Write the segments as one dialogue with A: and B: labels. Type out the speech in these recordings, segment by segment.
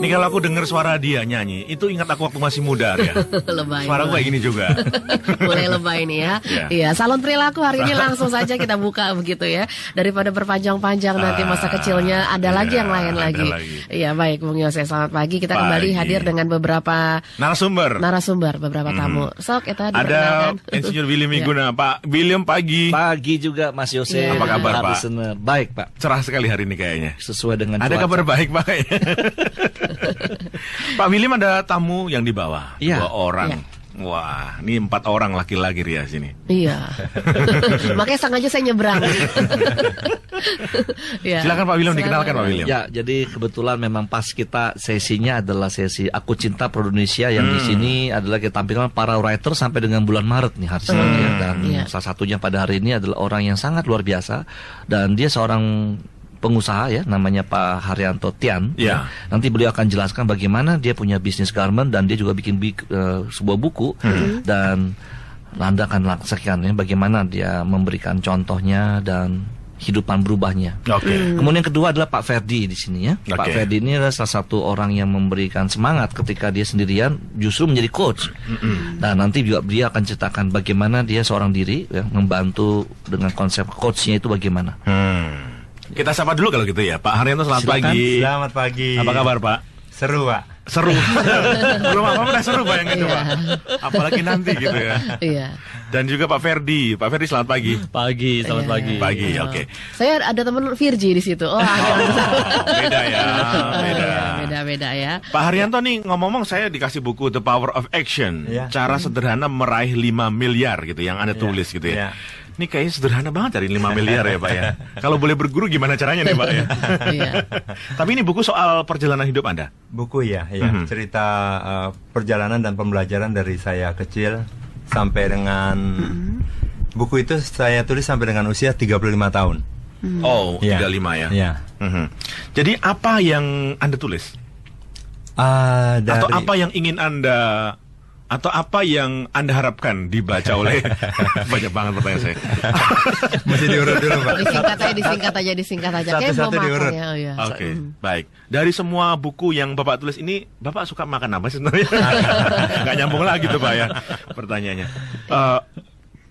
A: Ini kalau aku dengar suara dia nyanyi, itu ingat aku waktu masih muda ya.
B: Lebay.
A: Suara gue kayak gini juga.
B: Mulai lebay nih ya. Iya, salon perilaku hari ini langsung saja kita buka begitu ya. Daripada berpanjang-panjang nanti masa kecilnya ada lagi yang lain lagi. Iya, baik Bung Yose, selamat pagi. Kita kembali hadir dengan beberapa narasumber, beberapa tamu. Sok kita
A: ada Insinyur William Miguna. Pak William, pagi.
C: Pagi juga Mas Yose.
A: Apa kabar Pak?
C: Baik Pak.
A: Cerah sekali hari ini kayaknya.
C: Sesuai dengan
A: ada
C: cuaca.
A: Kabar baik Pak kayaknya. Pak William, ada tamu yang dibawa, 2 orang. Wah, ini 4 orang laki-laki Ria sini.
B: Iya. Makanya sengaja saya nyebrang.
A: Silakan Pak William, dikenalkan Pak William.
C: Ya, jadi kebetulan memang pas kita sesinya adalah sesi Aku Cinta Pro Indonesia yang di sini adalah kita tampilkan para writer sampai dengan bulan Maret nih hari Senin dan salah satunya pada hari ini adalah orang yang sangat luar biasa dan dia seorang pengusaha ya, namanya Pak Haryanto Tian. Ya. Nanti beliau akan jelaskan bagaimana dia punya bisnis garment dan dia juga bikin sebuah buku dan Anda akan laksanakan ya, bagaimana dia memberikan contohnya dan hidupan berubahnya. Kemudian yang kedua adalah Pak Ferdi di sini ya. Pak Ferdi ini adalah salah satu orang yang memberikan semangat ketika dia sendirian justru menjadi coach. Dan nanti juga dia akan ceritakan bagaimana dia seorang diri ya, membantu dengan konsep coachnya itu bagaimana.
A: Kita sapa dulu kalau gitu ya, Pak Haryanto, selamat pagi.
D: Selamat pagi.
A: Apa kabar Pak?
D: Seru Pak.
A: Seru. Belum apa-apa udah seru bayangin itu Pak. Apalagi nanti gitu ya.
B: Iya.
A: Dan juga Pak Ferdi. Pak Ferdi, selamat pagi.
E: Pagi, selamat pagi.
A: Pagi, oke.
B: Saya ada teman Virgi di situ.
A: Beda ya,
B: beda ya.
A: Pak Haryanto nih, ngomong-ngomong saya dikasih buku The Power of Action, cara sederhana meraih 5 miliar gitu yang Anda tulis gitu ya. Ini kayaknya sederhana banget cari 5 miliar ya Pak ya. Kalau boleh berguru gimana caranya nih Pak ya? Tapi ini buku soal perjalanan hidup Anda?
D: Buku ya. Cerita perjalanan dan pembelajaran dari saya kecil sampai dengan buku itu saya tulis sampai dengan usia 35 tahun.
A: Oh, 35 ya? Jadi apa yang Anda tulis? Atau apa yang ingin Anda... Atau apa yang Anda harapkan dibaca oleh banyak banget pertanyaan saya.
D: Mesti diurut dulu Pak.
B: Disingkat aja.
D: Satu-satu diurut.
A: Oke, baik. Dari semua buku yang Bapak tulis ini, Bapak suka makan apa sebenarnya? Nggak nyambung lagi tuh Pak ya pertanyaannya.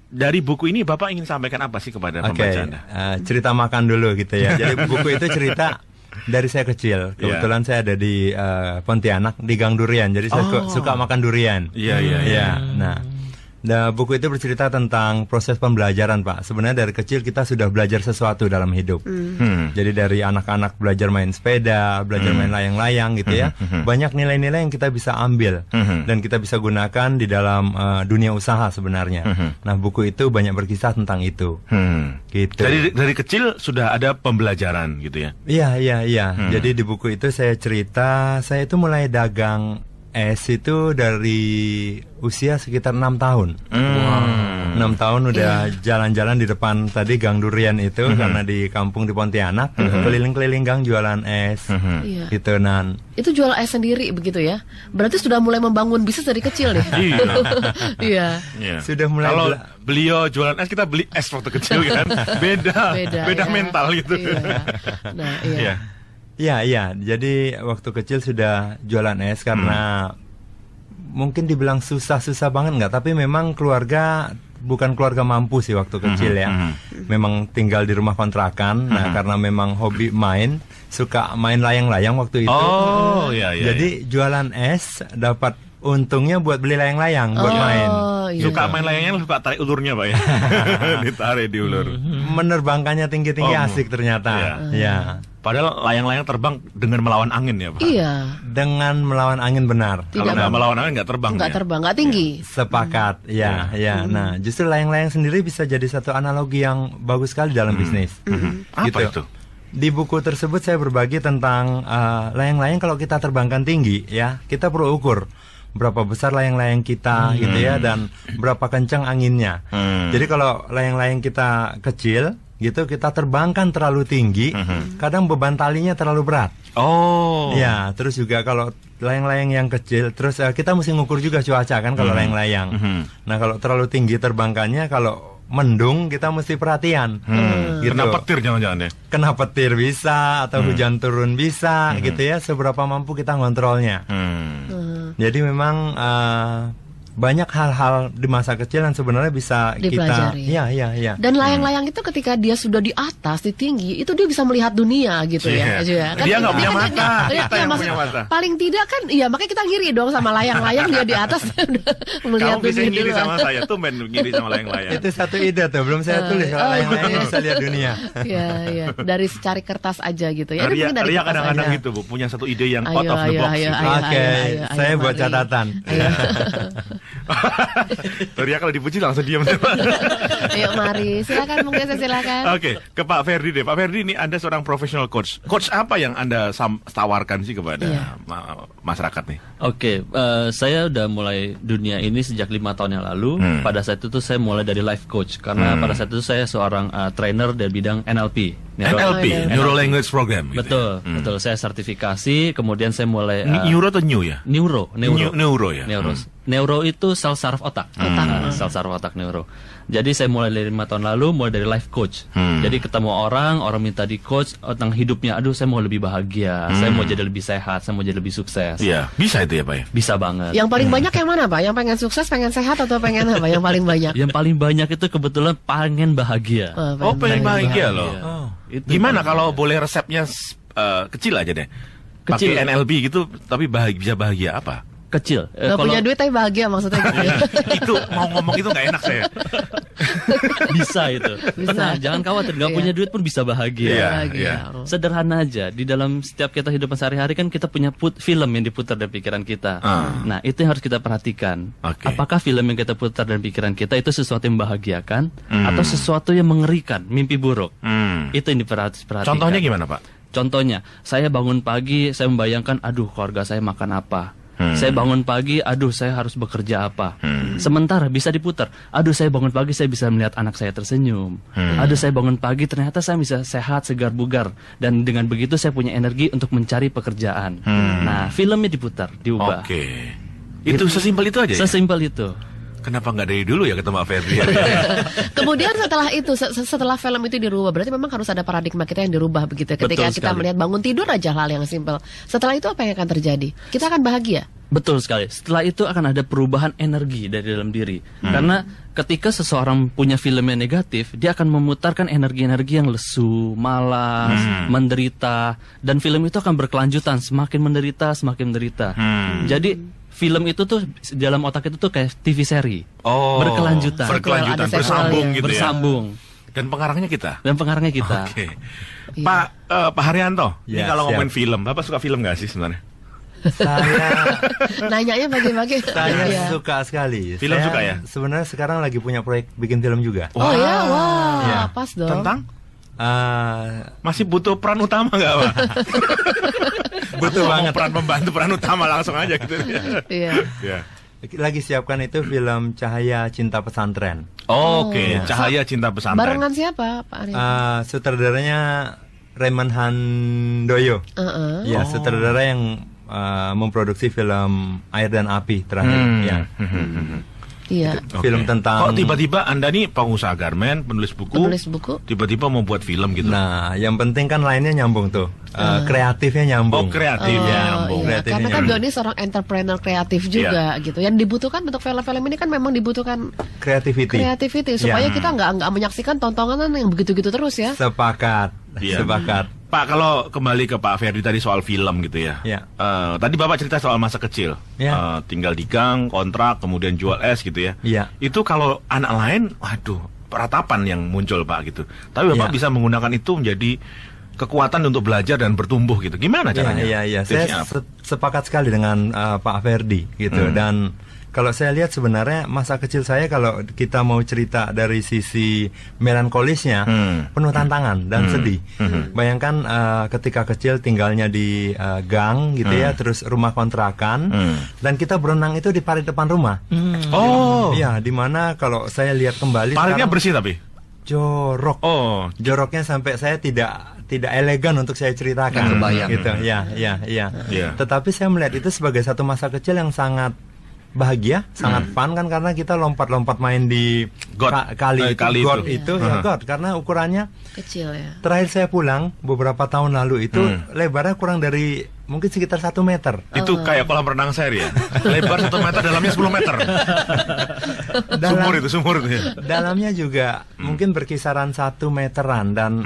A: Dari buku ini Bapak ingin sampaikan apa sih kepada pembaca Anda?
D: Cerita makan dulu gitu ya. Jadi buku itu cerita dari saya kecil. Kebetulan saya ada di Pontianak di Gang Durian. Jadi saya suka makan durian. Iya. Nah, buku itu bercerita tentang proses pembelajaran Pak. Sebenarnya dari kecil kita sudah belajar sesuatu dalam hidup. Jadi dari anak-anak belajar main sepeda, belajar main layang-layang gitu ya. Banyak nilai-nilai yang kita bisa ambil dan kita bisa gunakan di dalam dunia usaha sebenarnya. Nah, buku itu banyak berkisah tentang itu. Gitu.
A: Dari kecil sudah ada pembelajaran gitu ya?
D: Iya. Jadi di buku itu saya cerita, saya itu mulai dagang es itu dari usia sekitar 6 tahun. 6 tahun udah jalan-jalan di depan tadi Gang Durian itu karena di kampung di Pontianak, keliling-keliling gang jualan es. Gitu nan.
B: Itu jual es sendiri begitu ya? Berarti sudah mulai membangun bisnis dari kecil nih. Iya.
D: Sudah mulai.
A: Kalau beliau jualan es, kita beli es waktu kecil kan. Beda mental gitu.
B: Nah,
D: Iya. Jadi waktu kecil sudah jualan es karena mungkin dibilang susah banget nggak, tapi memang keluarga bukan keluarga mampu sih waktu kecil ya. Memang tinggal di rumah kontrakan. Nah, karena memang hobi main, suka main layang-layang waktu itu. Jadi jualan es dapat untungnya buat beli layang-layang buat main.
A: Suka main layangnya, suka tarik ulurnya Pak ya. Ditarik di ulur.
D: Menerbangkannya tinggi-tinggi asik ternyata. Iya.
A: Padahal layang-layang terbang dengan melawan angin ya Pak?
B: Iya.
D: Dengan melawan angin benar.
A: Kalau nggak melawan angin nggak terbang.
B: Nggak terbang, nggak tinggi.
D: Sepakat, ya. Nah, justru layang-layang sendiri bisa jadi satu analogi yang bagus sekali dalam bisnis.
A: Apa itu?
D: Di buku tersebut saya berbagi tentang layang-layang kalau kita terbangkan tinggi, ya kita perlu ukur berapa besar layang-layang kita gitu ya, dan berapa kencang anginnya. Jadi kalau layang-layang kita kecil gitu, kita terbangkan terlalu tinggi, kadang beban talinya terlalu berat. Ya, terus juga kalau layang-layang yang kecil, terus kita mesti ngukur juga cuaca kan kalau layang-layang. Nah, kalau terlalu tinggi terbangkannya, kalau mendung kita mesti perhatian.
A: Gitu. Kena petir jangan-jangan ya?
D: Kena petir bisa, atau hujan turun bisa, gitu ya. Seberapa mampu kita ngontrolnya. Jadi memang banyak hal-hal di masa kecil yang sebenarnya bisa
B: dipelajari.
D: Kita, iya.
B: Dan layang-layang itu ketika dia sudah di atas, di tinggi, itu dia bisa melihat dunia gitu ya.
A: Kan dia nggak punya mata.
B: Kita yang punya mata. Paling tidak kan, ya makanya kita ngiri dong sama layang-layang dia di atas melihat
A: dunia. Kamu bisa ngiri
B: dulu.
A: sama saya, tumben ngiri sama layang-layang.
D: Itu satu ide tuh, belum saya tulis kalau layang-layang bisa lihat dunia.
B: Iya. Dari secari kertas aja gitu ya.
A: Ria kadang-kadang gitu, Bu, punya satu ide yang out of the box.
D: Oke, saya buat catatan.
A: Ria kalau dipuji langsung diam.
B: Ayo mari, silakan Bung Yose, silakan.
A: Oke, ke Pak Ferdi deh. Pak Ferdi, ini Anda seorang professional coach. Coach apa yang Anda tawarkan sih kepada masyarakat nih?
E: Oke, saya udah mulai dunia ini sejak 5 tahun yang lalu. Pada saat itu saya mulai dari life coach karena pada saat itu saya seorang trainer dari bidang NLP.
A: Neuro Language Program.
E: Betul,
A: gitu.
E: betul. Saya sertifikasi, kemudian saya mulai
A: neuro atau new ya?
E: Neuro
A: ya.
E: Neuro itu sel saraf otak. Sel saraf otak neuro. Jadi saya mulai dari 5 tahun lalu, mulai dari life coach. Jadi ketemu orang minta di coach tentang hidupnya. Aduh, saya mau lebih bahagia, saya mau jadi lebih sehat, saya mau jadi lebih sukses.
A: Iya, bisa itu ya Pak ya?
E: Bisa banget.
B: Yang paling banyak yang mana Pak? Yang pengen sukses, pengen sehat, atau pengen apa? Yang paling banyak?
E: Yang paling banyak itu kebetulan pengen bahagia.
A: Pengen bahagia loh. Gimana kalau boleh resepnya kecil aja deh?
E: Kecil.
A: Pakai NLP gitu, tapi bisa bahagia apa?
E: Kecil.
B: Gak punya duit tapi bahagia maksudnya gitu ya?
A: Itu mau ngomong itu nggak enak saya.
E: Bisa itu. Tenang, jangan khawatir. Gak punya duit pun bisa bahagia. Sederhana aja. Di dalam setiap kita hidup sehari-hari kan kita punya film yang diputar dari pikiran kita. Nah, itu yang harus kita perhatikan. Apakah film yang kita putar dari pikiran kita itu sesuatu yang membahagiakan atau sesuatu yang mengerikan, mimpi buruk? Itu yang diperhatikan.
A: Contohnya gimana Pak?
E: Contohnya, saya bangun pagi, saya membayangkan, aduh keluarga saya makan apa. Saya bangun pagi, aduh saya harus bekerja apa. Sementara bisa diputar, aduh saya bangun pagi saya bisa melihat anak saya tersenyum. Aduh saya bangun pagi ternyata saya bisa sehat, segar, bugar. Dan dengan begitu saya punya energi untuk mencari pekerjaan. Nah, filmnya diputar, diubah.
A: Itu sesimpel itu aja ya?
E: Sesimpel itu.
A: Kenapa nggak dari dulu ya ketemu Ferdi?
B: Kemudian setelah film itu dirubah, berarti memang harus ada paradigma kita yang dirubah begitu. Ketika kita melihat bangun tidur aja hal yang simpel. Setelah itu apa yang akan terjadi? Kita akan bahagia.
E: Betul sekali. Setelah itu akan ada perubahan energi dari dalam diri. Karena ketika seseorang punya film yang negatif, dia akan memutarkan energi-energi yang lesu, malas, menderita, dan film itu akan berkelanjutan, semakin menderita. Jadi film itu tuh dalam otak itu tuh kayak TV seri. Berkelanjutan,
A: bersambung gitu
E: bersambung.
A: Ya. Dan pengarangnya kita.
E: Oke.
A: Pak Haryanto, ini kalau ngomongin film, Bapak suka film nggak sih sebenarnya?
D: Saya
B: nanyanya bagi-bagi.
D: Saya suka sekali.
A: Film suka ya?
D: Sebenarnya sekarang lagi punya proyek bikin film juga.
B: Pas dong.
A: Tentang? Masih butuh peran utama nggak Pak?
D: Butuh banget.
A: Peran utama langsung aja gitu.
B: Iya.
D: Lagi siapkan itu film Cahaya Cinta Pesantren.
A: Cahaya Cinta Pesantren.
B: Barengan siapa Pak Ari?
D: Sutradaranya Raymond Handoyo. Ya, sutradara yang memproduksi film Air dan Api terakhir.
B: Iya.
D: Film tentang.
A: Kok tiba-tiba Anda nih pengusaha garmen, penulis buku, tiba-tiba mau buat film gitu?
D: Nah, yang penting kan lainnya nyambung tuh. Kreatifnya nyambung.
A: Nyambung.
B: Karena kan Doni seorang entrepreneur kreatif juga gitu. Yang dibutuhkan untuk film-film ini kan memang dibutuhkan creativity supaya kita nggak menyaksikan tontonan yang begitu-gitu terus ya.
D: Sepakat.
A: Pak, kalau kembali ke Pak Ferdi tadi soal film gitu ya. Tadi Bapak cerita soal masa kecil. Tinggal di gang, kontrak, kemudian jual es gitu ya. Itu kalau anak lain, waduh, peratapan yang muncul Pak gitu. Tapi Bapak bisa menggunakan itu menjadi kekuatan untuk belajar dan bertumbuh gitu. Gimana caranya?
D: Saya sepakat sekali dengan Pak Ferdi gitu. Dan kalau saya lihat sebenarnya masa kecil saya kalau kita mau cerita dari sisi melankolisnya penuh tantangan dan sedih. Bayangkan ketika kecil tinggalnya di gang gitu ya, terus rumah kontrakan dan kita berenang itu di parit depan rumah. Iya, di mana kalau saya lihat kembali
A: paritnya bersih tapi
D: jorok. Joroknya sampai saya tidak elegan untuk saya ceritakan.
C: Kebayang.
D: Gitu. Ya. Tetapi saya melihat itu sebagai satu masa kecil yang sangat bahagia, sangat fun kan, karena kita lompat-lompat main di kali got itu ya got, karena ukurannya
B: kecil ya.
D: Terakhir saya pulang beberapa tahun lalu itu lebarnya kurang dari mungkin sekitar 1 meter.
A: Itu kayak kolam renang saya ya. Lebar 1 meter, dalamnya 10 meter. Sumur itu ya.
D: Dalamnya juga mungkin berkisaran 1 meteran dan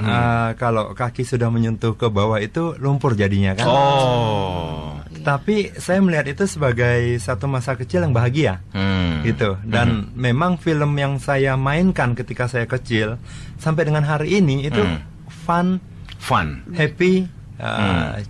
D: kalau kaki sudah menyentuh ke bawah itu lumpur jadinya kan. Tapi saya melihat itu sebagai satu masa kecil yang bahagia, gitu. Dan memang film yang saya mainkan ketika saya kecil sampai dengan hari ini itu fun, happy,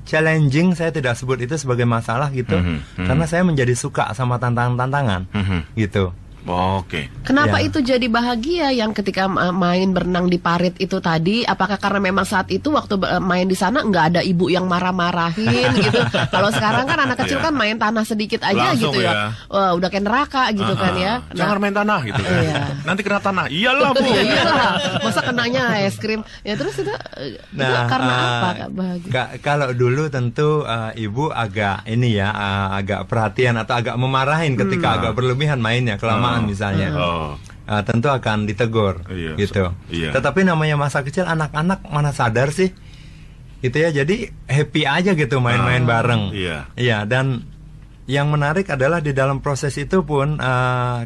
D: challenging. Saya tidak sebut itu sebagai masalah gitu, karena saya menjadi suka sama tantangan-tantangan, gitu.
A: Oke.
B: Kenapa itu jadi bahagia yang ketika main berenang di parit itu tadi? Apakah karena memang saat itu waktu main di sana nggak ada ibu yang marah-marahin gitu? Kalau sekarang kan anak kecil kan main tanah sedikit aja langsung gitu ya. Wah, udah kayak neraka gitu kan ya.
A: Jangan main tanah gitu kan. Nanti kena tanah. Iyalah Bu.
B: Iyalah. Masa kenanya es krim? Ya terus itu karena apa Kak bahagia?
D: Kalau dulu tentu ibu agak agak perhatian atau agak memarahin ketika agak berlebihan mainnya, kelamaan misalnya, tentu akan ditegur, gitu. Tetapi namanya masa kecil, anak-anak mana sadar sih, gitu ya. Jadi happy aja gitu main-main bareng. Iya. Dan yang menarik adalah di dalam proses itu pun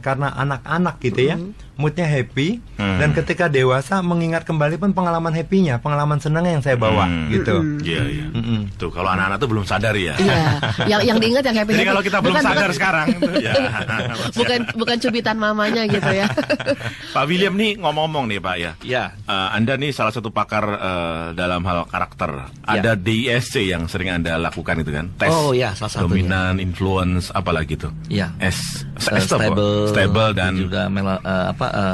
D: karena anak-anak gitu ya, moodnya happy, dan ketika dewasa mengingat kembali pun pengalaman happy-nya, pengalaman senangnya yang saya bawa, gitu.
A: Iya. Tuh kalau anak-anak tuh belum sadar ya.
B: Iya. Yang diingat yang happy.
A: Jadi kalau kita belum sadar sekarang,
B: bukan cubitan mamanya gitu ya.
A: Pak William nih ngomong-ngomong nih Pak ya.
C: Iya.
A: Anda nih salah satu pakar dalam hal karakter. Ada DISC yang sering Anda lakukan itu kan? Tes
C: salah satunya.
A: Dominan, influence, apalagi gitu.
C: Iya.
A: Stable dan
C: juga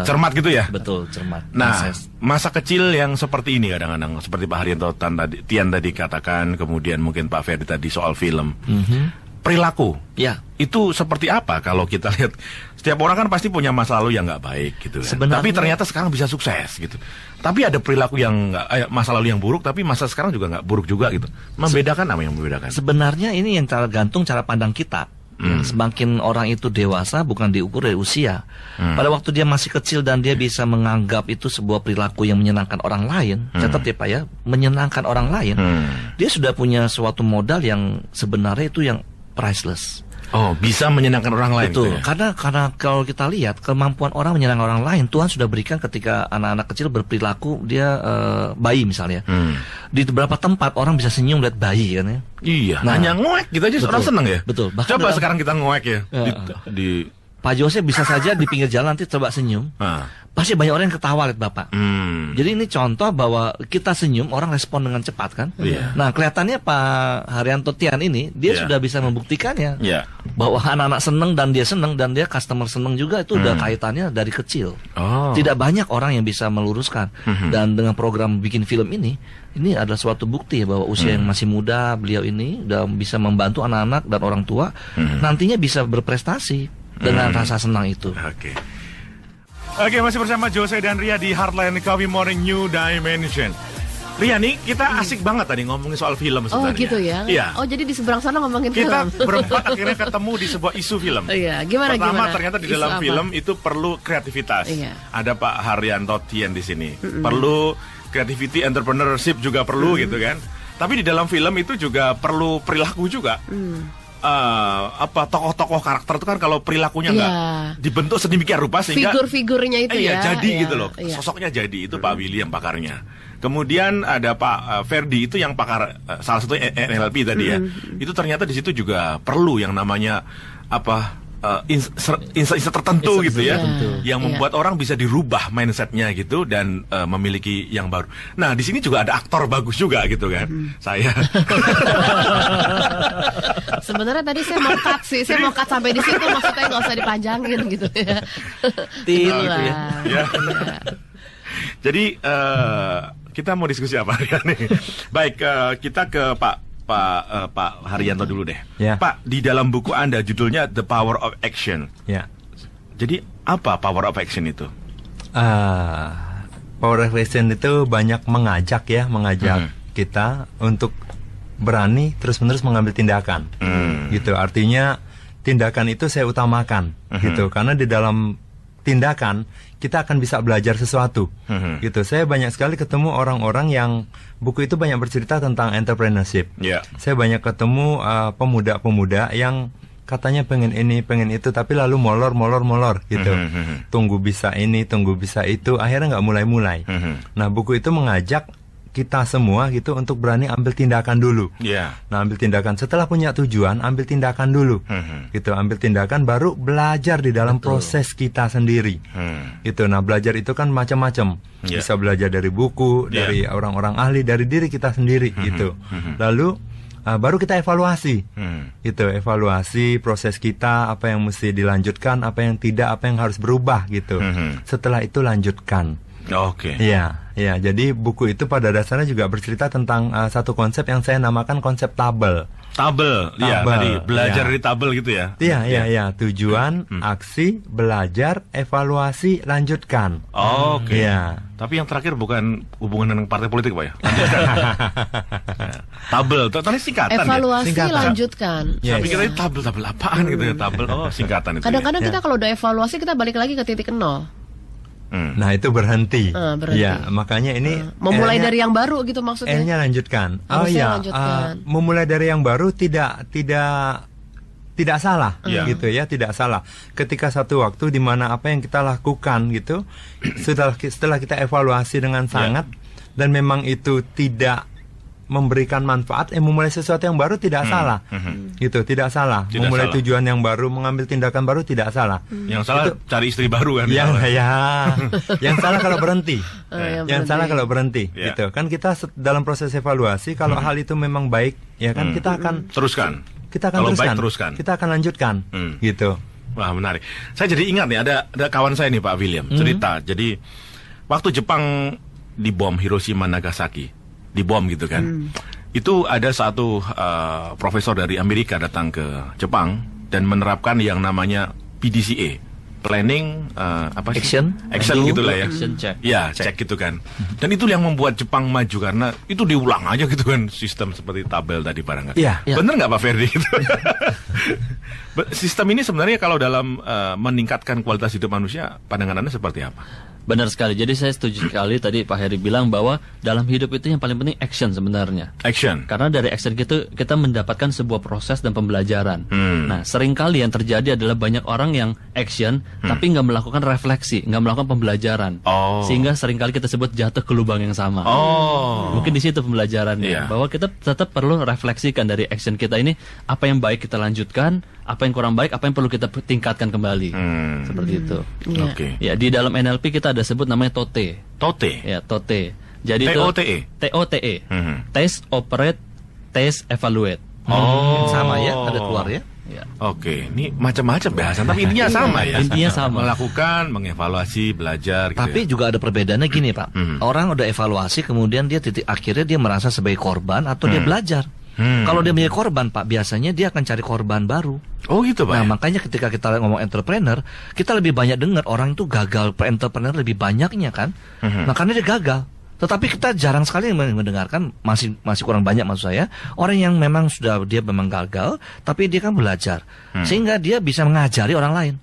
A: cermat gitu ya?
C: Betul, cermat.
A: Nah, masa kecil yang seperti ini kadang-kadang, seperti Pak Haryanto Tian tadi katakan, kemudian mungkin Pak Ferdi tadi soal film. Perilaku, itu seperti apa kalau kita lihat? Setiap orang kan pasti punya masa lalu yang nggak baik gitu kan. Tapi ternyata sekarang bisa sukses gitu. Tapi ada perilaku yang masa lalu yang buruk, tapi masa sekarang juga nggak buruk juga gitu. Membedakan apa yang membedakan?
C: Sebenarnya ini yang tergantung cara pandang kita. Semakin orang itu dewasa bukan diukur dari usia. Pada waktu dia masih kecil dan dia bisa menganggap itu sebuah perilaku yang menyenangkan orang lain, catat ya Pak ya, menyenangkan orang lain, dia sudah punya suatu modal yang sebenarnya itu yang priceless.
A: Bisa menyenangkan orang lain.
C: Betul, karena kalau kita lihat kemampuan orang menyenangkan orang lain, Tuhan sudah berikan ketika anak-anak kecil berperilaku, dia bayi misalnya, di beberapa tempat orang bisa senyum lihat bayi kan ya.
A: Iya, hanya ngoek gitu aja orang seneng ya.
C: Betul.
A: Bahkan coba sekarang kita ngoek ya. Di
C: Pak Jose bisa saja di pinggir jalan nanti coba senyum. Pasti banyak orang yang ketawa lihat Bapak. Jadi ini contoh bahwa kita senyum, orang respon dengan cepat kan. Nah kelihatannya Pak Haryanto Tian ini, dia sudah bisa membuktikannya. Bahwa anak-anak seneng dan dia customer seneng juga, itu udah kaitannya dari kecil. Tidak banyak orang yang bisa meluruskan. Dan dengan program bikin film ini adalah suatu bukti bahwa usia yang masih muda, beliau ini udah bisa membantu anak-anak dan orang tua, nantinya bisa berprestasi dengan rasa senang itu.
A: Oke, masih bersama Jose dan Ria di Heartline Coffee Morning New Dimension. Ria nih, kita asik banget tadi ngomongin soal film sebenarnya.
B: Oh gitu ya?
A: Iya.
B: Oh jadi di seberang sana ngomongin
A: kita
B: film.
A: Kita berempat akhirnya ketemu di sebuah isu film.
B: Iya, gimana?
A: Pertama ternyata di dalam film itu perlu kreativitas. Ada Pak Haryanto Tian di sini. Perlu creativity, entrepreneurship juga perlu gitu kan. Tapi di dalam film itu juga perlu perilaku juga. Tokoh-tokoh karakter itu kan kalau perilakunya nggak dibentuk sedemikian rupa sehingga
B: figur-figurnya itu
A: jadi gitu loh, sosoknya jadi itu Pak William pakarnya. Kemudian ada Pak Ferdi itu yang pakar salah satu NLP tadi ya. Itu ternyata di situ juga perlu yang namanya insight tertentu gitu ya, yang membuat orang bisa dirubah mindsetnya gitu dan memiliki yang baru. Nah di sini juga ada aktor bagus juga gitu kan. Saya
B: sebenarnya tadi saya mau cut sampai di situ, maksudnya nggak usah dipanjangin gitu ya.
A: Jadi kita mau diskusi apa nih? Baik, kita ke Pak Haryanto dulu deh. Pak, di dalam buku Anda judulnya The Power of Action. Jadi apa Power of Action itu?
D: Power of Action itu banyak mengajak kita untuk berani terus-menerus mengambil tindakan. Gitu. Artinya tindakan itu saya utamakan gitu, karena di dalam tindakan kita akan bisa belajar sesuatu gitu. Saya banyak sekali ketemu orang-orang yang buku itu banyak bercerita tentang entrepreneurship. Saya banyak ketemu pemuda-pemuda yang katanya pengen ini, pengen itu, tapi lalu molor gitu. Tunggu bisa ini, tunggu bisa itu, akhirnya nggak mulai-mulai. Nah, buku itu mengajak kita semua gitu untuk berani ambil tindakan dulu. Nah, ambil tindakan setelah punya tujuan, ambil tindakan dulu. Gitu, ambil tindakan baru belajar di dalam proses kita sendiri. Itu. Nah, belajar itu kan macam-macam. Bisa belajar dari buku, dari orang-orang ahli, dari diri kita sendiri gitu. Lalu baru kita evaluasi. Itu, evaluasi proses kita, apa yang mesti dilanjutkan, apa yang tidak, apa yang harus berubah gitu. Setelah itu lanjutkan. Iya. Jadi buku itu pada dasarnya juga bercerita tentang satu konsep yang saya namakan konsep tabel.
A: Iya, tadi belajar dari tabel gitu ya.
D: Iya. Tujuan, aksi, belajar, evaluasi, lanjutkan. Iya.
A: Tapi yang terakhir bukan hubungan dengan partai politik, Pak ya? Tabel, tadi singkatan.
B: Evaluasi, lanjutkan.
A: Saya pikir ini tabel apaan gitu ya, tabel. Singkatan itu.
B: Kadang-kadang kita kalau udah evaluasi kita balik lagi ke titik 0.
D: Nah, itu berhenti. Ya, makanya ini
B: memulai dari yang baru gitu maksudnya.
D: L-nya lanjutkan. Lanjutkan. Memulai dari yang baru tidak salah gitu ya, tidak salah. Ketika satu waktu di mana apa yang kita lakukan gitu, setelah kita evaluasi dengan sangat dan memang itu tidak memberikan manfaat, memulai sesuatu yang baru tidak salah. Gitu, tidak salah. Memulai tujuan yang baru, mengambil tindakan baru tidak salah.
A: Yang salah itu, cari istri baru kan.
D: Yang salah kalau berhenti. Yang salah kalau berhenti gitu. Kan kita dalam proses evaluasi kalau hal itu memang baik, ya kan kita akan
A: teruskan.
D: Kita akan teruskan. Kita akan lanjutkan gitu.
A: Wah, menarik. Saya jadi ingat nih ada kawan saya nih, Pak William, cerita. Jadi waktu Jepang dibom Hiroshima Nagasaki, dibom gitu kan. Itu ada satu profesor dari Amerika datang ke Jepang dan menerapkan yang namanya PDCA, planning action gitu lah ya. Cek gitu kan. Dan itu yang membuat Jepang maju karena itu diulang aja gitu kan, sistem seperti tabel tadi barangkali. Bener nggak Pak Ferdi? Sistem ini sebenarnya kalau dalam meningkatkan kualitas hidup manusia, pandangan Anda seperti apa?
E: Benar sekali. Jadi saya setuju sekali tadi Pak Heri bilang bahwa dalam hidup itu yang paling penting action sebenarnya. Karena dari action kita mendapatkan sebuah proses dan pembelajaran. Nah, seringkali yang terjadi adalah banyak orang yang action tapi nggak melakukan refleksi, nggak melakukan pembelajaran. Sehingga seringkali kita sebut jatuh ke lubang yang sama. Mungkin di situ pembelajarannya. Bahwa kita tetap perlu refleksikan dari action kita ini, apa yang baik kita lanjutkan, apa yang kurang baik, apa yang perlu kita tingkatkan kembali. Seperti itu. Ya, di dalam NLP kita ada sebut namanya TOTE. Ya, TOTE. Jadi
A: TOTE.
E: Test, operate, test, evaluate.
C: Sama ya, ada keluar ya.
A: Ini macam-macam bahasan, tapi intinya sama ya.
E: Intinya sama.
A: Melakukan, mengevaluasi, belajar.
C: Tapi juga ada perbedaannya gini, Pak. Orang udah evaluasi, kemudian dia titik akhirnya dia merasa sebagai korban atau dia belajar. Kalau dia menjadi korban, Pak, biasanya dia akan cari korban baru.
A: Gitu, Pak.
C: Nah, makanya ketika kita ngomong entrepreneur, kita lebih banyak dengar orang itu gagal entrepreneur lebih banyaknya kan. Nah, karena dia gagal. Tetapi kita jarang sekali mendengarkan, masih kurang banyak maksud saya, orang yang memang dia memang gagal, tapi dia kan belajar. Sehingga dia bisa mengajari orang lain.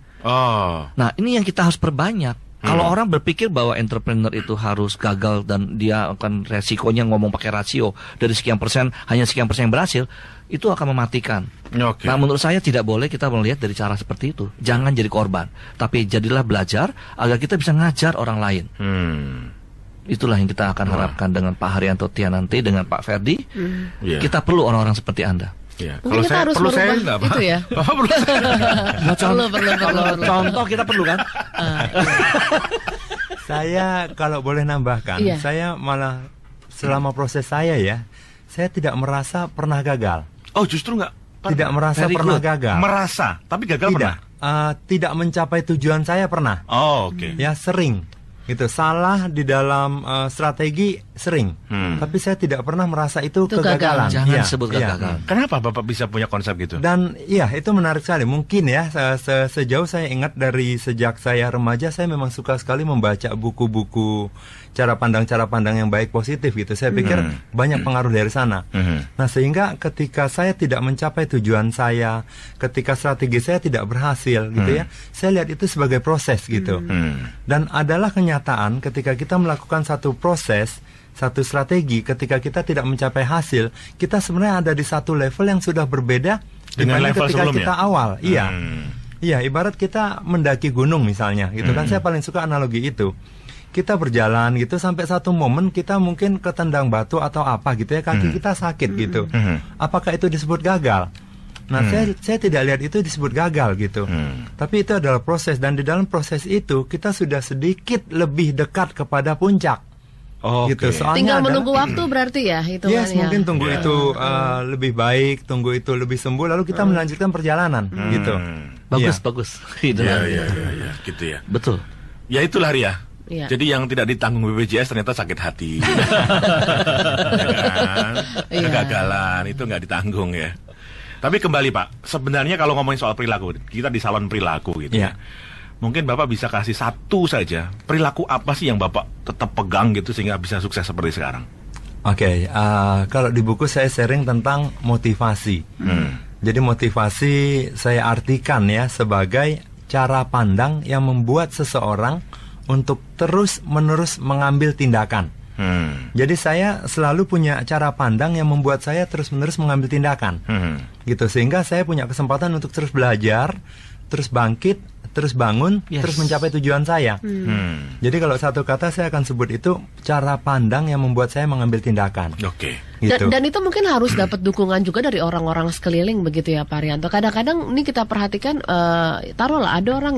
C: Nah, ini yang kita harus perbanyak. Kalau orang berpikir bahwa entrepreneur itu harus gagal dan dia akan resikonya ngomong pakai rasio dari sekian persen hanya sekian persen yang berhasil, itu akan mematikan. Nah, menurut saya tidak boleh kita melihat dari cara seperti itu. Jangan jadi korban, tapi jadilah belajar agar kita bisa ngajar orang lain. Itulah yang kita akan harapkan dengan Pak Haryanto Tia nanti, dengan Pak Ferdi. Kita perlu orang-orang seperti Anda.
A: Kalau saya perlu saya enggak, Pak.
B: Itu ya. Perlu.
C: Contoh kita perlu kan?
D: Saya kalau boleh nambahkan, saya malah selama proses saya tidak merasa pernah gagal.
A: Justru enggak?
D: Tidak merasa pernah gagal.
A: Merasa, tapi gagal pernah?
D: Tidak mencapai tujuan saya pernah.
A: Oke.
D: Ya, sering. Gitu, salah di dalam strategi sering, tapi saya tidak pernah merasa itu kegagalan.
C: Jangan sebut kegagalan.
A: Kenapa Bapak bisa punya konsep gitu?
D: Dan iya, itu menarik sekali. Mungkin ya, sejauh saya ingat dari sejak saya remaja, saya memang suka sekali membaca buku-buku cara pandang yang baik positif gitu. Saya pikir banyak pengaruh dari sana. Nah, sehingga ketika saya tidak mencapai tujuan saya, ketika strategi saya tidak berhasil gitu ya, saya lihat itu sebagai proses gitu. Dan adalah kenyataan ketika kita melakukan satu proses, satu strategi, ketika kita tidak mencapai hasil, kita sebenarnya ada di satu level yang sudah berbeda
A: dengan level
D: ketika
A: sebelumnya.
D: kita awal. Iya, ibarat kita mendaki gunung misalnya gitu kan. Saya paling suka analogi itu. Kita berjalan gitu sampai satu momen kita mungkin ketendang batu atau apa gitu ya, kaki kita sakit gitu. Apakah itu disebut gagal? Nah, saya tidak lihat itu disebut gagal gitu. Tapi itu adalah proses, dan di dalam proses itu kita sudah sedikit lebih dekat kepada puncak. Gitu.
B: Tinggal menunggu waktu berarti ya itu.
D: Yes, mungkin tunggu itu lebih baik, tunggu itu lebih sembuh, lalu kita melanjutkan perjalanan gitu.
C: Bagus.
A: Iya, gitu ya.
C: Betul.
A: Ya itulah Ria.
B: Ya.
A: Jadi yang tidak ditanggung BPJS ternyata sakit hati. Kegagalan itu nggak ditanggung ya. Tapi kembali Pak, sebenarnya kalau ngomongin soal perilaku, kita di salon perilaku gitu ya. Mungkin Bapak bisa kasih satu saja, perilaku apa sih yang Bapak tetap pegang gitu sehingga bisa sukses seperti sekarang?
D: Oke, kalau di buku saya sharing tentang motivasi. Jadi motivasi saya artikan ya sebagai cara pandang yang membuat seseorang untuk terus-menerus mengambil tindakan. Jadi saya selalu punya cara pandang yang membuat saya terus-menerus mengambil tindakan. Gitu, sehingga saya punya kesempatan untuk terus belajar, terus bangkit, terus bangun, terus mencapai tujuan saya. Jadi kalau satu kata saya akan sebut itu cara pandang yang membuat saya mengambil tindakan. Gitu.
B: Dan itu mungkin harus dapat dukungan juga dari orang-orang sekeliling begitu ya Pak Haryanto. Kadang-kadang ini kita perhatikan, taruhlah ada orang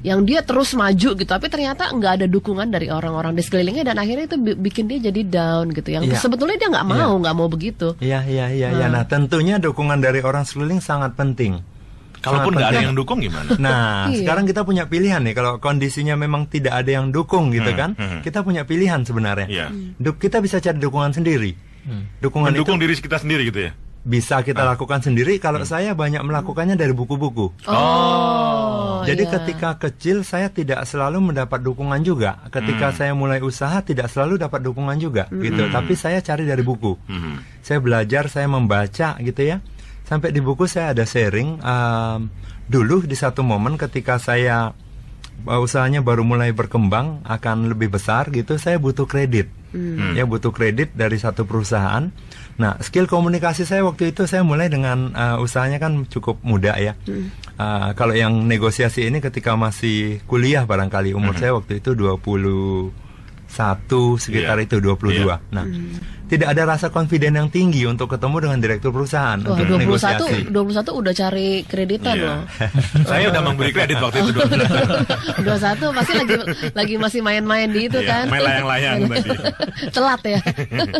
B: yang dia terus maju gitu, tapi ternyata nggak ada dukungan dari orang-orang di sekelilingnya, dan akhirnya itu bikin dia jadi down gitu. Yang sebetulnya dia nggak mau begitu.
D: Iya. Nah, tentunya dukungan dari orang sekeliling sangat penting.
A: Kalaupun nggak ada yang dukung gimana?
D: Nah, sekarang kita punya pilihan nih. Kalau kondisinya memang tidak ada yang dukung gitu kan, kita punya pilihan sebenarnya. Kita bisa cari dukungan sendiri.
A: Mendukung diri kita sendiri gitu ya?
D: Bisa kita lakukan sendiri. Kalau saya banyak melakukannya dari buku-buku. Jadi ketika kecil saya tidak selalu mendapat dukungan juga. Ketika saya mulai usaha tidak selalu dapat dukungan juga gitu. Tapi saya cari dari buku. Saya belajar, saya membaca gitu ya. Sampai di buku saya ada sharing, dulu di satu momen ketika saya usahanya baru mulai berkembang, akan lebih besar gitu, saya butuh kredit. Ya, butuh kredit dari satu perusahaan. Nah, skill komunikasi saya waktu itu saya mulai dengan usahanya kan cukup muda ya. Kalau yang negosiasi ini ketika masih kuliah barangkali, umur saya waktu itu 21 sekitar itu 22. Nah, tidak ada rasa confident yang tinggi untuk ketemu dengan direktur perusahaan untuk negosiasi.
B: 21 udah cari kreditan loh.
A: Saya udah memberi kredit waktu itu
B: 21 pasti lagi masih main-main di itu kan.
A: Main layang-layang tadi.
B: Telat ya.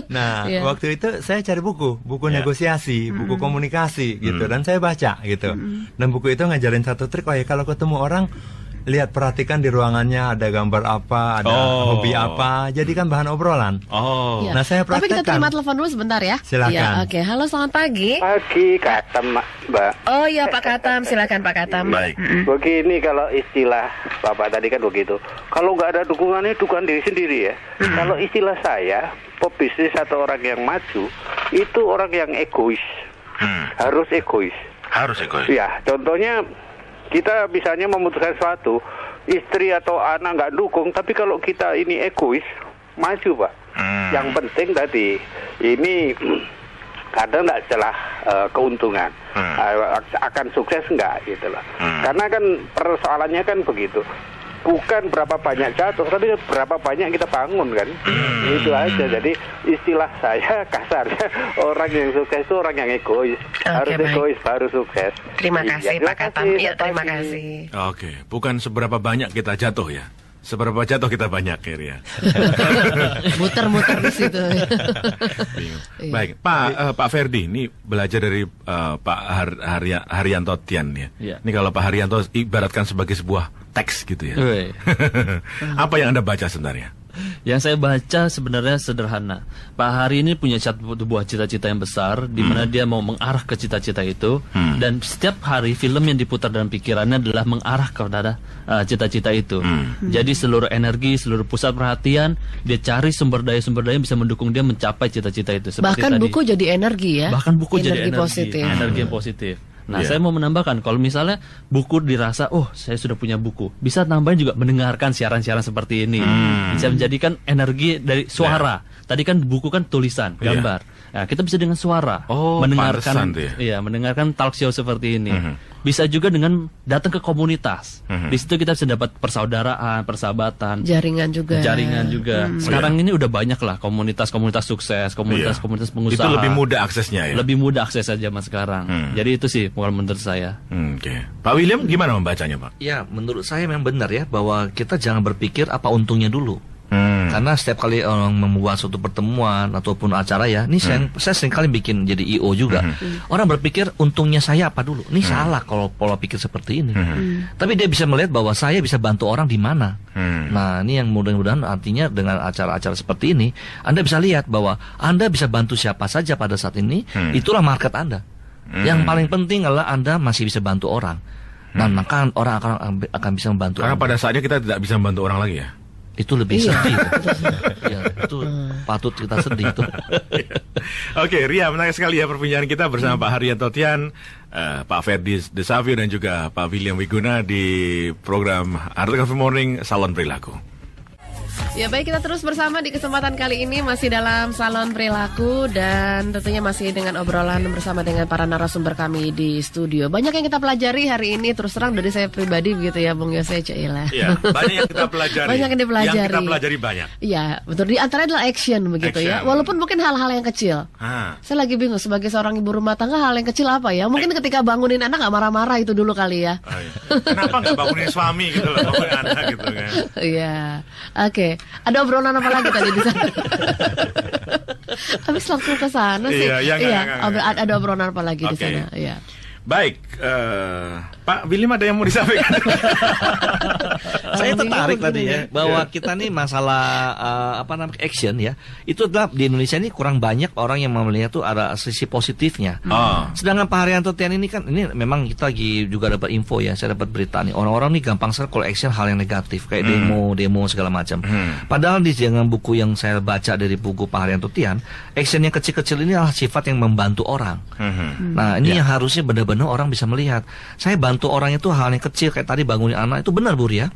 D: Nah, waktu itu saya cari buku negosiasi, buku komunikasi gitu, dan saya baca gitu. Dan buku itu ngajarin satu trik, kalau ketemu orang, lihat, perhatikan di ruangannya ada gambar apa, ada hobi apa, jadikan bahan obrolan. Nah, saya praktekkan.
B: Tapi kita terima telepon dulu sebentar ya.
D: Silakan.
B: Ya, oke. Halo, selamat pagi.
F: Pagi, Katam, Mbak.
B: Oh iya, Pak Katam, silakan Pak Katam.
A: Baik.
F: Begini, kalau istilah Bapak tadi kan begitu. Kalau nggak ada dukungannya, dukungan diri sendiri ya. Kalau istilah saya, pebisnis atau orang yang maju itu orang yang egois. Harus egois. Ya, contohnya, kita misalnya memutuskan sesuatu, istri atau anak nggak dukung, tapi kalau kita ini egois, maju Pak. Yang penting tadi, ini kadang nggak celah keuntungan, akan sukses nggak gitu lah. Karena kan persoalannya kan begitu. Bukan berapa banyak jatuh, tapi berapa banyak kita bangun kan. Itu aja. Jadi istilah saya kasarnya, orang yang sukses itu orang yang egois. Harus egois baru sukses.
B: Terima kasih Pak Katam. Ya, terima kasih.
A: Oke, bukan seberapa banyak kita jatuh ya. Seberapa jatuh kita banyak ya.
B: Muter-muter di situ.
A: Baik, Pak Ferdi, ini belajar dari Pak Haryanto Tian ya. Ini kalau Pak Haryanto ibaratkan sebagai sebuah teks gitu ya. Apa yang Anda baca sebenarnya?
E: Yang saya baca sebenarnya sederhana. Pak Hari ini punya sebuah cita-cita yang besar, di mana dia mau mengarah ke cita-cita itu, dan setiap hari film yang diputar dalam pikirannya adalah mengarah kepada cita-cita itu. Jadi seluruh energi, seluruh pusat perhatian, dia cari sumber daya yang bisa mendukung dia mencapai cita-cita itu.
B: Seperti bahkan tadi, buku jadi energi ya.
E: Bahkan buku
B: energi
E: jadi energi
B: positif.
E: Energi yang positif. Nah, saya mau menambahkan, kalau misalnya buku dirasa, saya sudah punya buku, bisa tambahin juga mendengarkan siaran-siaran seperti ini. Bisa menjadikan energi dari suara. Tadi kan buku kan tulisan, gambar. Nah, kita bisa dengan suara, mendengarkan, mendengarkan talk show seperti ini. Bisa juga dengan datang ke komunitas. Di situ kita bisa dapat persaudaraan, persahabatan, jaringan juga. Sekarang ini udah banyak lah komunitas-komunitas sukses, komunitas-komunitas pengusaha.
A: Itu lebih mudah aksesnya ya.
E: Lebih mudah akses saja zaman sekarang. Jadi itu sih menurut saya.
A: Pak William gimana membacanya, Pak?
C: Ya, menurut saya memang benar ya, bahwa kita jangan berpikir apa untungnya dulu. Karena setiap kali orang membuat suatu pertemuan ataupun acara ya, ini saya sering kali bikin jadi IO juga. Orang berpikir untungnya saya apa dulu. Ini salah kalau pola pikir seperti ini. Tapi dia bisa melihat bahwa saya bisa bantu orang di mana. Nah, ini yang mudah-mudahan artinya dengan acara-acara seperti ini, Anda bisa lihat bahwa Anda bisa bantu siapa saja pada saat ini. Itulah market Anda. Yang paling penting adalah Anda masih bisa bantu orang. Nah, maka orang akan bisa membantu
A: Karena
C: Anda.
A: pada saatnya kita tidak bisa membantu orang lagi ya.
C: Itu lebih sedih. Ya, itu patut kita sedih itu.
A: Oke, Ria, menarik sekali ya perbincangan kita bersama Pak Haryanto Tian, Pak Ferdi Desavio dan juga Pak William Wiguna di program Art Cafe Morning Salon Perilaku.
B: Ya baik, kita terus bersama di kesempatan kali ini masih dalam Salon Perilaku dan tentunya masih dengan obrolan bersama dengan para narasumber kami di studio. Banyak yang kita pelajari hari ini, terus terang dari saya pribadi begitu ya Bung Yose Cailah.
A: Iya, banyak yang kita pelajari.
B: Banyak yang dipelajari.
A: Yang kita pelajari banyak.
B: Iya, betul. Di antaranya adalah action begitu ya. Walaupun mungkin hal-hal yang kecil. Saya lagi bingung sebagai seorang ibu rumah tangga, hal yang kecil apa ya? Mungkin ketika bangunin anak nggak marah-marah itu dulu kali ya.
A: Kenapa nggak bangunin suami gitu loh, bangunin anak gitu kan?
B: Iya, oke. Ada obrolan apa lagi tadi di sana? Habis langsung ke sana sih. Ada obrolan apa lagi di sana? Iya.
A: Baik, Pak William ada yang mau disampaikan?
C: Saya tertarik tadi ya bahwa kita nih masalah action ya, itu adalah di Indonesia ini kurang banyak orang yang melihat tuh ada sisi positifnya. Sedangkan Pak Haryanto Tian ini kan, ini memang kita lagi juga dapat info ya, saya dapat berita nih, orang-orang nih gampang sekali kalau action hal yang negatif kayak demo segala macam. Padahal di dengan buku yang saya baca dari buku Pak Haryanto Tian, action yang kecil-kecil ini adalah sifat yang membantu orang. Nah, ini yang harusnya benar-benar orang bisa melihat. Saya bantu orang itu hal yang kecil kayak tadi bangunin anak, itu benar Bu ya.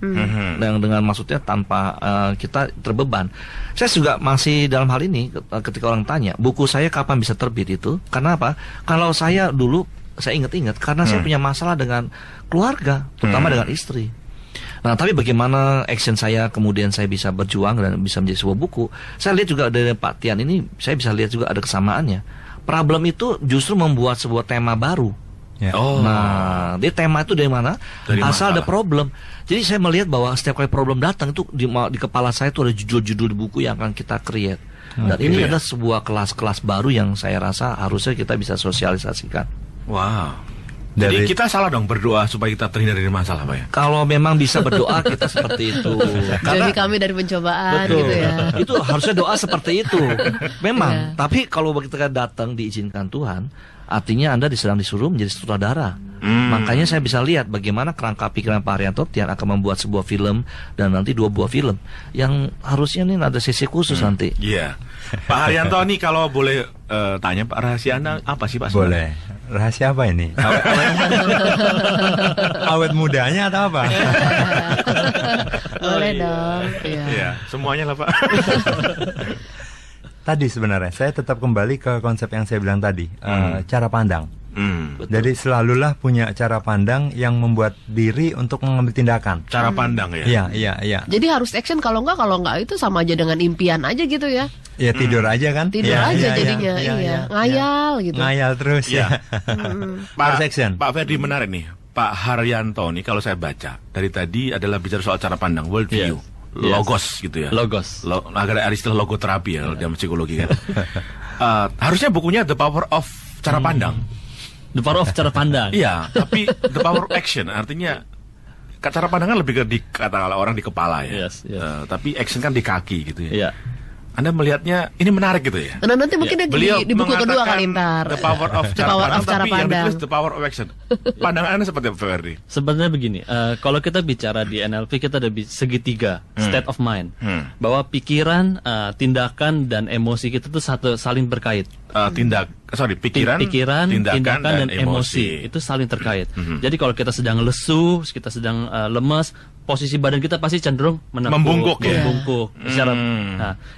C: Dengan maksudnya tanpa kita terbeban. Saya juga masih dalam hal ini ketika orang tanya buku saya kapan bisa terbit itu, karena apa? Kalau saya dulu saya ingat-ingat karena saya punya masalah dengan keluarga, terutama dengan istri. Nah, tapi bagaimana action saya kemudian saya bisa berjuang dan bisa menjadi sebuah buku. Saya lihat juga dari Pak Tian ini, saya bisa lihat juga ada kesamaannya. Problem itu justru membuat sebuah tema baru. Nah, dia tema itu dari mana? Asal ada problem. Jadi saya melihat bahwa setiap kali problem datang itu di kepala saya itu ada judul-judul di buku yang akan kita create. Dan ini adalah sebuah kelas-kelas baru yang saya rasa harusnya kita bisa sosialisasikan.
A: Wow. Jadi kita salah dong berdoa supaya kita terhindar dari masalah, Pak ya?
C: Kalau memang bisa berdoa kita seperti itu.
B: Karena jadi kami dari pencobaan gitu ya.
C: Itu harusnya doa seperti itu. Memang. Tapi kalau kita datang diizinkan Tuhan, artinya Anda sedang disuruh menjadi sutradara. Makanya saya bisa lihat bagaimana kerangka pikiran Pak Haryanto yang akan membuat sebuah film dan nanti 2 buah film yang harusnya nih ada sesi khusus nanti.
A: Iya. Pak Haryanto nih kalau boleh tanya Pak, rahasia Anda apa sih Pak?
D: Boleh. Rahasia apa ini? Awet mudanya atau apa?
B: Boleh dong.
A: Iya, semuanya lah Pak.
D: Tadi sebenarnya saya tetap kembali ke konsep yang saya bilang tadi, cara pandang. Jadi selalulah punya cara pandang yang membuat diri untuk mengambil tindakan.
A: Cara pandang ya?
D: Iya.
B: Jadi harus action, kalau enggak itu sama aja dengan impian aja gitu ya.
D: Ya tidur aja kan?
B: Tidur aja jadinya, ngayal gitu.
D: Ngayal terus ya.
A: Harus action. Pak Ferdi, menarik nih. Pak Haryanto nih kalau saya baca dari tadi adalah bicara soal cara pandang, world view. Logos gitu ya.
E: Logos.
A: Agak ada istilah logoterapi ya dalam psikologi kan. Harusnya bukunya The Power of Cara Pandang.
E: The Power of Cara Pandang.
A: Iya, tapi The Power of Action artinya cara pandangan lebih ke kata orang di kepala ya.
E: Yes, yes.
A: Tapi action kan di kaki gitu ya.
E: Iya.
A: Anda melihatnya ini menarik gitu ya?
B: Nah, nanti mungkin di buku kedua kali ntar.
A: The power of cara pandang, tapi yang ditulis the power of action. Pandangan Anda seperti apa, Ferdi?
E: Sebenarnya begini, kalau kita bicara di NLP kita ada segitiga, state of mind, bahwa pikiran, tindakan dan emosi kita tuh saling berkait.
A: Pikiran, tindakan dan emosi itu saling terkait. Jadi kalau kita sedang lesu, kita sedang lemas, posisi badan kita pasti cenderung membungkuk.
E: Secara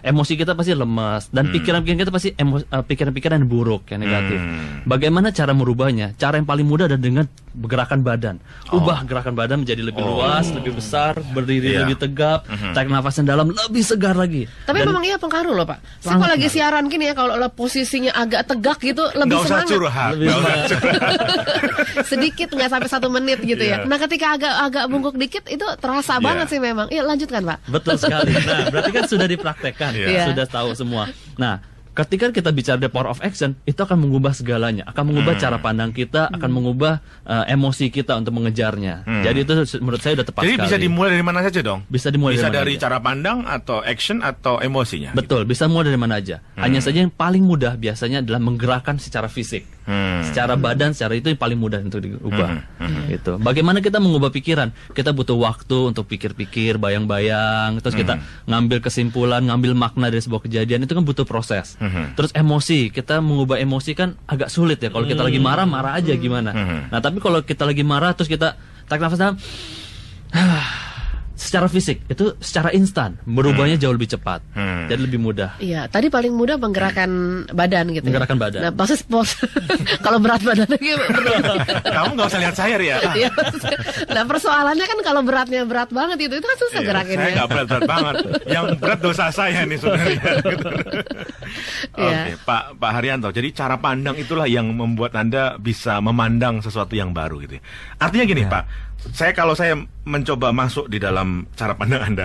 E: emosi kita pasti lemas dan pikiran-pikiran kita pasti pikiran-pikiran yang buruk, yang negatif. Bagaimana cara merubahnya? Cara yang paling mudah adalah dengan gerakan badan. Ubah gerakan badan menjadi lebih luas, lebih besar, berdiri lebih tegap, tarik nafas yang dalam, lebih segar lagi.
B: Tapi memang iya pengaruh loh Pak. Saya kalau lagi siaran gini ya, kalau posisinya agak tegak gitu lebih semangat.
A: Nggak usah curhat.
B: Sedikit, nggak sampai 1 menit gitu ya. Nah ketika agak bungkuk dikit itu terasa banget sih memang. Iya lanjutkan Pak.
E: Betul sekali. Nah berarti kan sudah dipraktekkan, sudah tahu semua. Nah ketika kita bicara the power of action, itu akan mengubah segalanya, akan mengubah cara pandang kita, akan mengubah emosi kita untuk mengejarnya. Jadi itu menurut saya udah tepat sekali.
A: Jadi bisa dimulai dari mana saja dong?
E: Bisa dimulai
A: dari cara pandang atau action atau emosinya.
E: Betul, bisa mulai dari mana aja. Hanya saja yang paling mudah biasanya adalah menggerakkan secara fisik. Secara badan, secara itu yang paling mudah untuk diubah. Gitu. Bagaimana kita mengubah pikiran? Kita butuh waktu untuk pikir-pikir, bayang-bayang, terus kita ngambil kesimpulan, ngambil makna dari sebuah kejadian, itu kan butuh proses. Terus emosi, kita mengubah emosi kan agak sulit ya. Kalau kita lagi marah aja gimana. Nah tapi kalau kita lagi marah terus kita tarik nafas dalam, secara fisik itu secara instan berubahnya jauh lebih cepat, jadi lebih mudah.
B: Iya, tadi paling mudah menggerakkan badan gitu.
E: Menggerakkan badan.
B: Nah, kalau berat badan lagi.
A: Kamu nggak usah lihat saya Ria.
B: Nah persoalannya kan kalau beratnya berat banget itu kan susah gerakinnya.
A: Saya nggak berat banget. Yang berat dosa saya nih sebenarnya. Oke, Pak Haryanto. Jadi cara pandang itulah yang membuat Anda bisa memandang sesuatu yang baru gitu. Artinya gini Pak. Kalau saya mencoba masuk di dalam cara pandang Anda.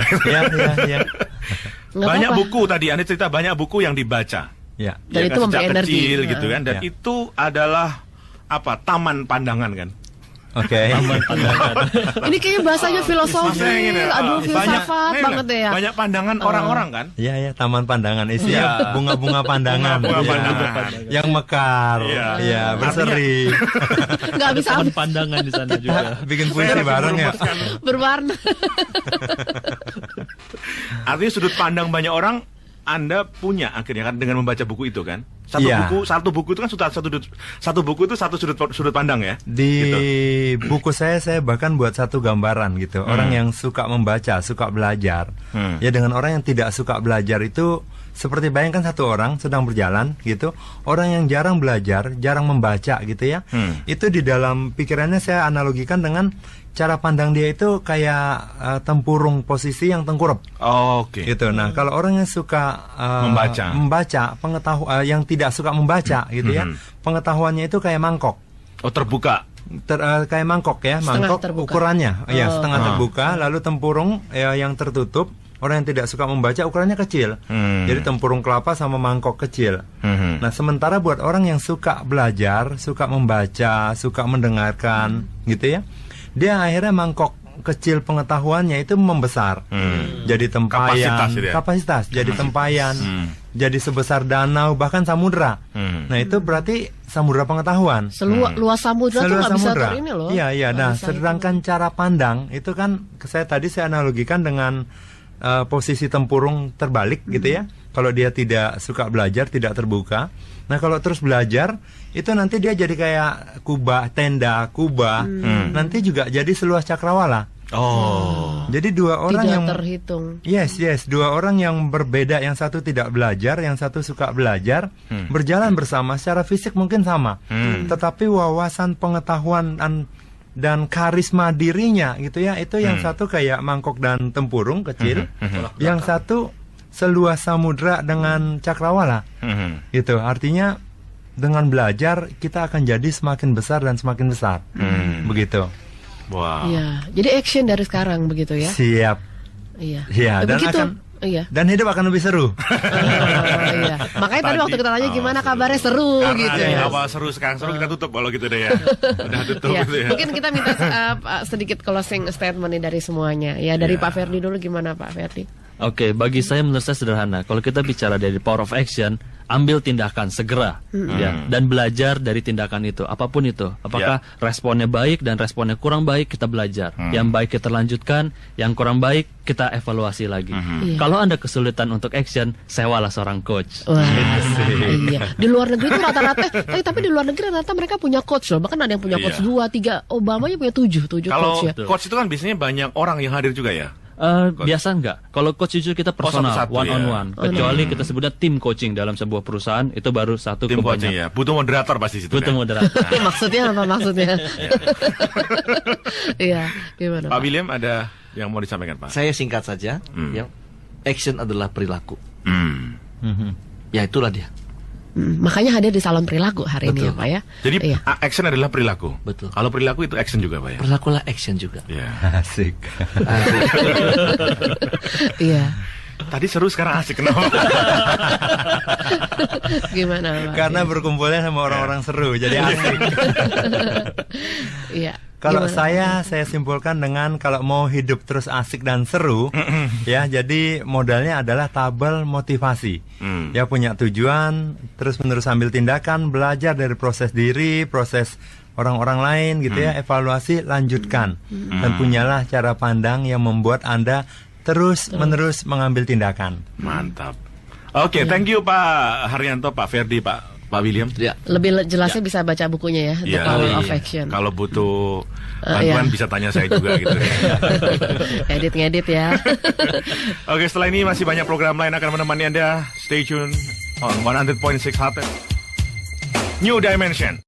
A: Banyak buku tadi Anda cerita, banyak buku yang dibaca.
B: Dan itu memberi energi
A: kecil gitu kan. Dan itu adalah taman pandangan kan.
D: Oke.
B: Ini kayaknya bahasanya filosofi, filsafat banget deh ya.
A: Banyak pandangan orang-orang kan?
D: Iya, taman pandangan isinya bunga-bunga pandangan. Yang mekar, berseri.
B: Nggak bisa
E: taman pandangan di sana juga.
D: Bikin puisi bareng ya.
B: Berwarna.
A: Artinya sudut pandang banyak orang Anda punya akhirnya kan dengan membaca buku itu kan? Satu buku itu kan satu sudut pandang ya.
D: Di buku saya bahkan buat satu gambaran gitu. Orang yang suka membaca, suka belajar. Ya dengan orang yang tidak suka belajar itu seperti bayangkan satu orang sedang berjalan gitu. Orang yang jarang belajar, jarang membaca gitu ya. Itu di dalam pikirannya saya analogikan dengan cara pandang dia itu kayak tempurung posisi yang tengkurap.
A: Oke.
D: Gitu. Nah, kalau orang yang suka membaca pengetahuan, yang tidak suka membaca gitu ya, pengetahuannya itu kayak mangkok.
A: Oh, terbuka.
D: Kayak mangkok ya, mangkok ukurannya, setengah terbuka, lalu tempurung yang tertutup. Orang yang tidak suka membaca ukurannya kecil, jadi tempurung kelapa sama mangkok kecil. Nah, sementara buat orang yang suka belajar, suka membaca, suka mendengarkan, gitu ya, dia akhirnya mangkok kecil pengetahuannya itu membesar, jadi tempayan, kapasitas jadi tempayan, jadi sebesar danau bahkan samudra. Nah itu berarti samudra pengetahuan.
B: Luas samudra tuh nggak bisa ini loh.
D: Iya. Nah sedangkan cara pandang itu kan saya analogikan dengan posisi tempurung terbalik gitu ya. Kalau dia tidak suka belajar, tidak terbuka. Nah kalau terus belajar, itu nanti dia jadi kayak tenda kubah. Nanti juga jadi seluas cakrawala. Jadi dua orang
B: tidak
D: yang
B: terhitung.
D: Yes, dua orang yang berbeda, yang satu tidak belajar, yang satu suka belajar, berjalan bersama secara fisik mungkin sama, tetapi wawasan pengetahuan dan karisma dirinya gitu ya, itu yang satu kayak mangkok dan tempurung kecil, yang satu seluas samudra dengan cakrawala. Gitu. Artinya dengan belajar kita akan jadi semakin besar dan semakin besar. Begitu.
A: Wow.
B: Iya, jadi action dari sekarang begitu ya.
D: Siap.
B: Iya.
D: Dan
B: begitu.
D: dan hidup akan lebih seru.
B: Iya. Makanya tadi waktu kita tanya gimana kabarnya seru
A: karena
B: gitu.
A: Karena awal seru, sekarang seru kita tutup kalau gitu deh ya. Udah tutup gitu ya.
B: Mungkin kita minta sedikit closing statement nih dari semuanya. Ya dari Pak Ferdi dulu, gimana Pak Ferdi?
E: Oke, bagi saya menurut saya sederhana. Kalau kita bicara dari power of action, ambil tindakan segera, ya, dan belajar dari tindakan itu, apapun itu. Apakah responnya baik dan responnya kurang baik, kita belajar. Yang baik kita lanjutkan, yang kurang baik kita evaluasi lagi. Kalau Anda kesulitan untuk action, sewalah seorang coach.
B: Wah, iya. Di luar negeri itu rata-rata, tapi di luar negeri rata-rata mereka punya coach loh. Bahkan ada yang punya coach 2, 3, Obama punya 7 coach ya.
A: Kalau coach itu kan biasanya banyak orang yang hadir juga ya.
E: Biasa enggak. Kalau coach itu kita personal, one on one. Kecuali kita sebutnya tim coaching dalam sebuah perusahaan, itu baru satu
A: tim coaching ya. Butuh moderator pasti situ.
E: Butuh moderator.
B: Maksudnya apa maksudnya? Iya, gimana?
A: Pak William ada yang mau disampaikan, Pak?
C: Saya singkat saja. Ya, action adalah perilaku. Ya itulah dia.
B: Makanya hadir di salon perilaku hari ini ya Pak ya.
A: Jadi action adalah perilaku.
C: Betul.
A: Kalau perilaku itu action juga Pak ya.
C: Perilakulah action juga.
D: Asik.
B: Iya.
A: Tadi seru, sekarang asik, kenapa?
B: Gimana Pak?
D: Karena berkumpulnya sama orang-orang seru, jadi asik.
B: Iya.
D: Kalau saya simpulkan dengan kalau mau hidup terus asik dan seru, ya jadi modalnya adalah tabel motivasi. Ya punya tujuan, terus menerus ambil tindakan, belajar dari proses diri, proses orang-orang lain gitu ya, evaluasi, lanjutkan. Dan punyalah cara pandang yang membuat Anda terus menerus mengambil tindakan.
A: Mantap. Oke, thank you Pak Haryanto, Pak Ferdi, Pak William.
C: Ya.
B: Lebih jelasnya bisa baca bukunya ya, The Power of Action.
A: Kalau butuh bantuan bisa tanya saya juga gitu.
B: Edit-ngedit ya.
A: Oke, setelah ini masih banyak program lain akan menemani Anda. Stay tune on 100.6 HT. New Dimension.